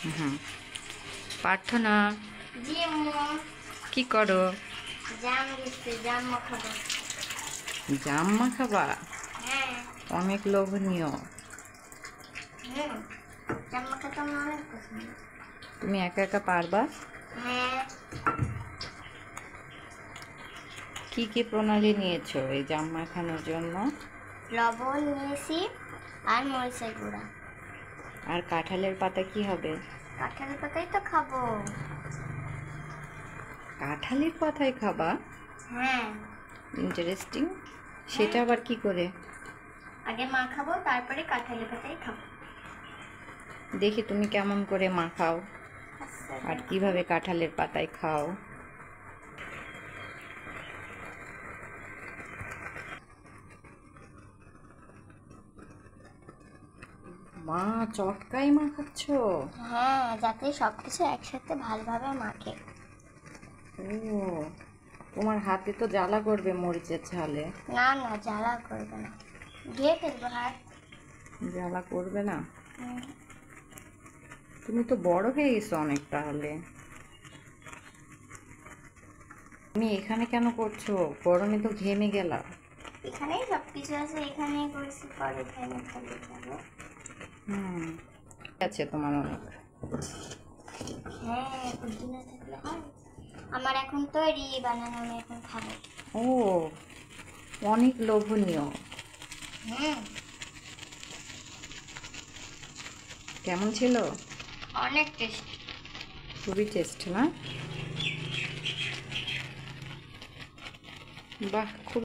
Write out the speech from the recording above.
হুম। প্রার্থনা জি আম্মু। কি করো? জাম দিচ্ছে, জাম মাখাবো। জাম মাখাবা? হ্যাঁ। অনেক লোভনীয়। হুম, জাম মাখাতে আমার অনেক পছন্দ। তুমি একা একা পারবা? হ্যাঁ। কি কি প্রণালী নিয়েছো এই জাম মাখানোর জন্য? লবণ নিয়েছি আর মরিচের গুঁড়া। আর কাঁঠালের পাতা কি হবে? কাঁঠালের পাতাই তো খাবো। কাঁঠালের পাতায় খাবা? হ্যাঁ। ইন্টারেস্টিং। সেটা আবার কি করে? আগে মাখাবো, তারপরে কাঁঠালের পাতাই খাবো। দেখি তুমি কেমন করে মাখাও আচ্ছা, আর কিভাবে কাঁঠালের পাতায় খাও। মা, চটকাই মাখাচ্ছো? হ্যাঁ, যাতে সবকিছু একসাথে ভালোভাবে মাখে। ও, তোমার হাতে তো জ্বালা করবে মরিচের ঝালে। না না, জ্বালা করবে না, ধুয়ে ফেলবো হাত। জ্বালা করবে না? হুম। তুমি তো বড় হয়ে গেছো অনেক তাহলে। তুমি এখানে কেন করছো? গরমে তো ঘেমে গেলা। এখানেই সবকিছু আছে, এখানেই করেছি, পরে এখানে খালি যাবো। হুম, আছে তোমার অনেক। হ্যাঁ, পুদিনা থাকলে হয়। আমার এখন তৈরি বানানো, আমি এখন খাবো। ও, অনেক লোভনীয়। হুম। কেমন ছিল? অনেক টেস্টি। খুবই টেস্ট না? বাহ, খুব